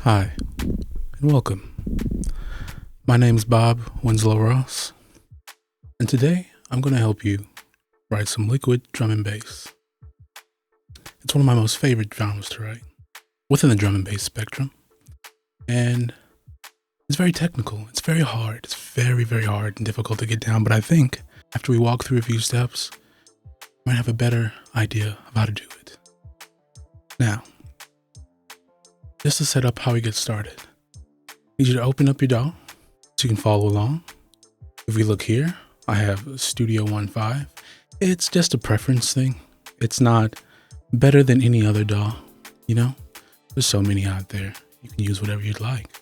Hi, and welcome. My name's Bob Winslow Ross, and today I'm going to help you write some liquid drum and bass. It's one of my most favorite genres to write within the drum and bass spectrum, and it's very technical. It's very hard. It's very, very hard and difficult to get down, but I think after we walk through a few steps, you might have a better idea of how to do it. Now, just to set up how we get started, I need you to open up your DAW so you can follow along. If we look here, I have Studio 1.5. It's just a preference thing. It's not better than any other DAW, you know? There's so many out there. You can use whatever you'd like.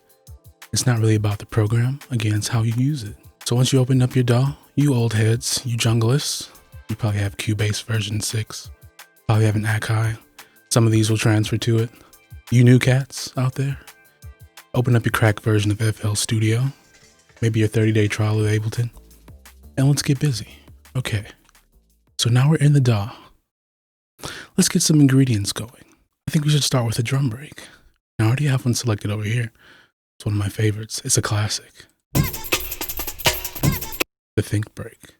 It's not really about the program. Again, it's how you use it. So once you open up your DAW, you old heads, you junglists, you probably have Cubase version 6, probably have an Akai. Some of these will transfer to it. You new cats out there, open up your cracked version of FL Studio, maybe your 30-day trial of Ableton, and let's get busy. Okay, so now we're in the DAW. Let's get some ingredients going. I think we should start with a drum break. I already have one selected over here. It's one of my favorites. It's a classic. The Think break.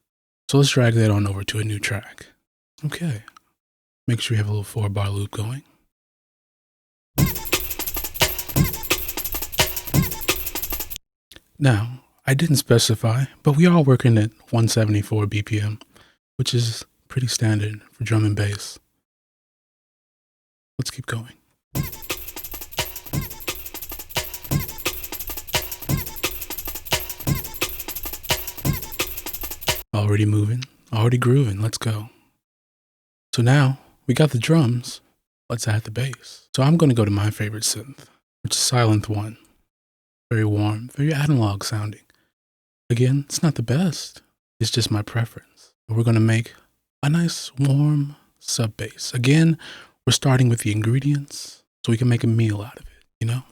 So let's drag that on over to a new track. Okay, make sure you have a little 4-bar loop going. Now, I didn't specify, but we are working at 174 BPM, which is pretty standard for drum and bass. Let's keep going. Already moving, already grooving, let's go. So now, we got the drums, let's add the bass. So I'm going to go to my favorite synth, which is Silent 1. Very warm, very analog sounding. Again, it's not the best. It's just my preference. We're going to make a nice warm sub bass. Again, we're starting with the ingredients so we can make a meal out of it, you know?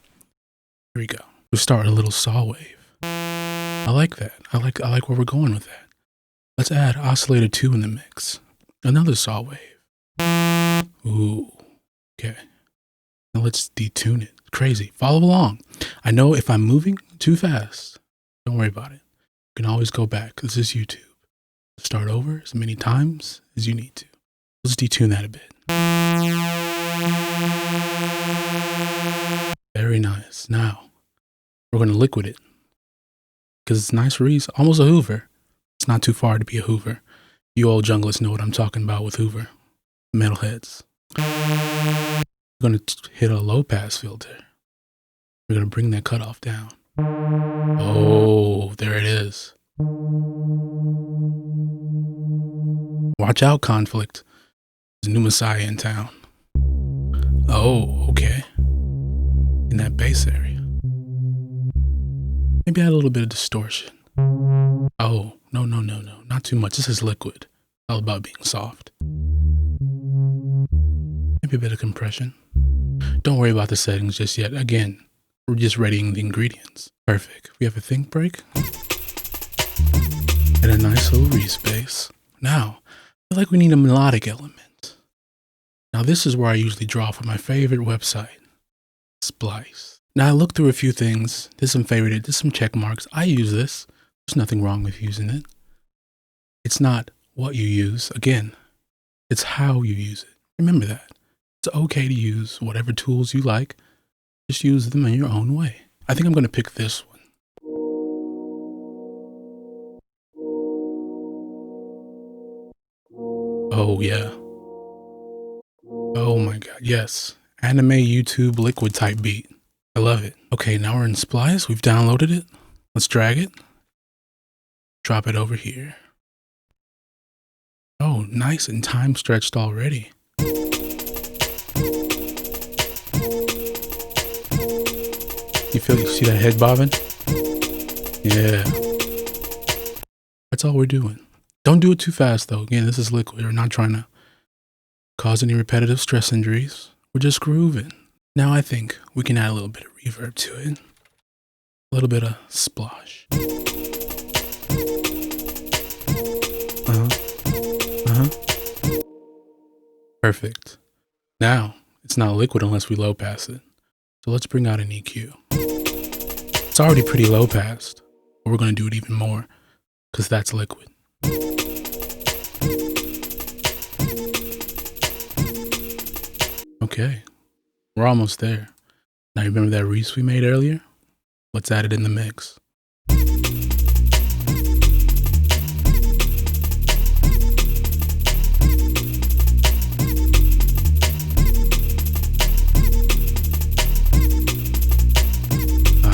Here we go. We'll start with a little saw wave. I like that. I like where we're going with that. Let's add oscillator 2 in the mix. Another saw wave. Ooh, okay. Now let's detune it. Crazy. Follow along. I know if I'm moving too fast, don't worry about it. You can always go back. This is YouTube. Start over as many times as you need to. Let's detune that a bit. Very nice. Now, we're going to liquid it because it's nice Reese, almost a Hoover. It's not too far to be a Hoover. You old junglists know what I'm talking about with Hoover. Metalheads. We're going to hit a low pass filter. We're going to bring that cutoff down. Oh, there it is. Watch out, Conflict. There's a new Messiah in town. Oh, okay. In that bass area. Maybe add a little bit of distortion. Oh, no. Not too much. This is liquid. All about being soft. Maybe a bit of compression. Don't worry about the settings just yet. Again, we're just readying the ingredients. Perfect. We have a think break. And a nice little Reese bass. Now, I feel like we need a melodic element. Now this is where I usually draw from my favorite website, Splice. Now I looked through a few things, did some favorited, did some check marks. I use this. There's nothing wrong with using it. It's not what you use. Again, it's how you use it. Remember that. It's okay to use whatever tools you like. Just use them in your own way. I think I'm going to pick this one. Oh, yeah. Oh my God, yes. Anime YouTube liquid type beat. I love it. Okay, now we're in Splice. We've downloaded it. Let's drag it. Drop it over here. Oh, nice and time stretched already. You see that head bobbing? Yeah. That's all we're doing. Don't do it too fast though. Again, this is liquid. We're not trying to cause any repetitive stress injuries. We're just grooving. Now I think we can add a little bit of reverb to it. A little bit of splosh. Perfect. Now, it's not liquid unless we low pass it. So let's bring out an EQ. It's already pretty low passed, but we're going to do it even more because that's liquid. Okay, we're almost there. Now remember that Reese we made earlier? Let's add it in the mix.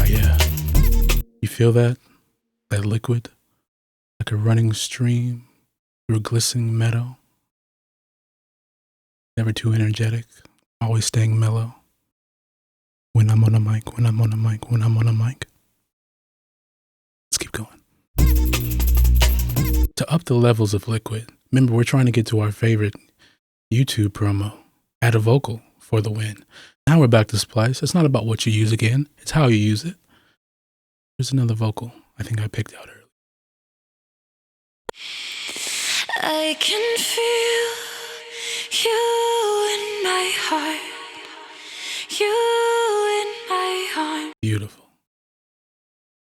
Yeah. You feel that? That liquid? Like a running stream through a glistening meadow? Never too energetic, always staying mellow. When I'm on a mic, when I'm on a mic, when I'm on a mic. Let's keep going. To up the levels of liquid, remember we're trying to get to our favorite YouTube promo. Add a vocal for the win. Now we're back to splice. It's not about what you use again, it's how you use it. There's another vocal I think I picked out earlier. I can feel you in my heart. You in my heart. Beautiful.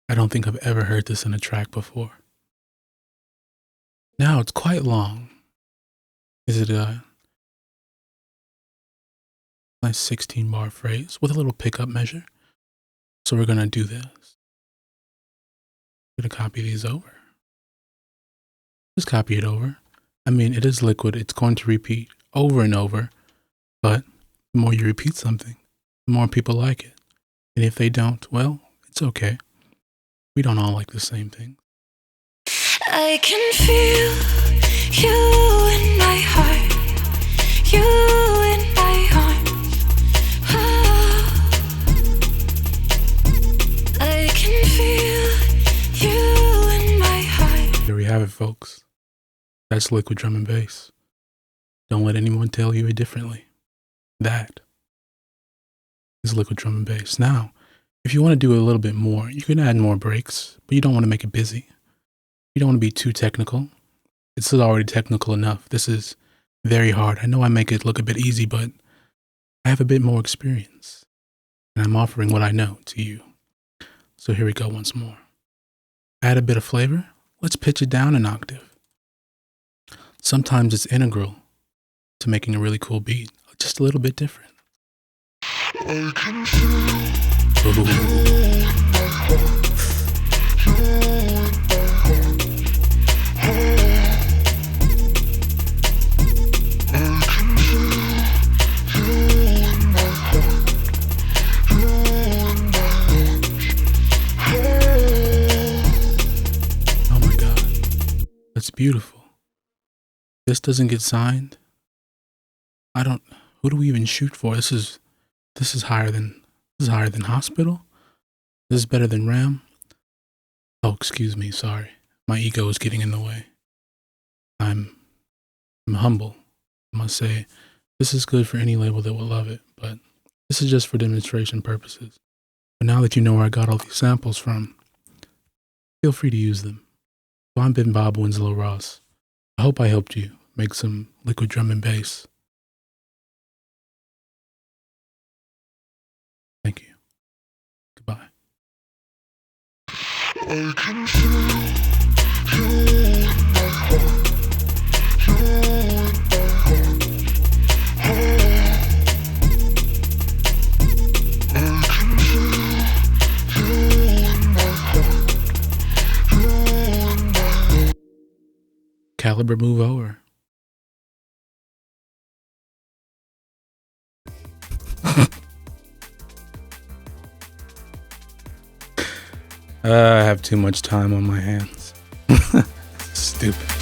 I don't think I've ever heard this in a track before. Now it's quite long. Is it a nice 16 bar phrase with a little pickup measure? So we're gonna do this. I'm gonna copy these over. Just copy it over. I mean, it is liquid. It's going to repeat over and over, but the more you repeat something, the more people like it. And if they don't, well, it's okay. We don't all like the same thing. I can feel you in my heart. You in my arms. Oh. I can feel you in my heart. There we have it, folks. That's liquid drum and bass. Don't let anyone tell you it differently. That is liquid drum and bass. Now, if you want to do a little bit more, you can add more breaks, but you don't want to make it busy. You don't want to be too technical. This is already technical enough. This is very hard. I know I make it look a bit easy, but I have a bit more experience, and I'm offering what I know to you. So here we go once more. Add a bit of flavor. Let's pitch it down an octave. Sometimes it's integral to making a really cool beat, just a little bit different. I can feel you in my heart. Oh my God, that's beautiful. This doesn't get signed. Who do we even shoot for? This is higher than Hospital. This is better than Ram. Oh, excuse me, sorry. My ego is getting in the way. I'm humble. I must say, this is good for any label that will love it, but this is just for demonstration purposes. But now that you know where I got all these samples from, feel free to use them. So I'm been Bob Winslow Ross. I hope I helped you make some liquid drum and bass. Thank you. Goodbye. I can feel you in my heart. You in my heart. I can feel you in my heart. You in my heart. Caliber move over. I have too much time on my hands. Stupid.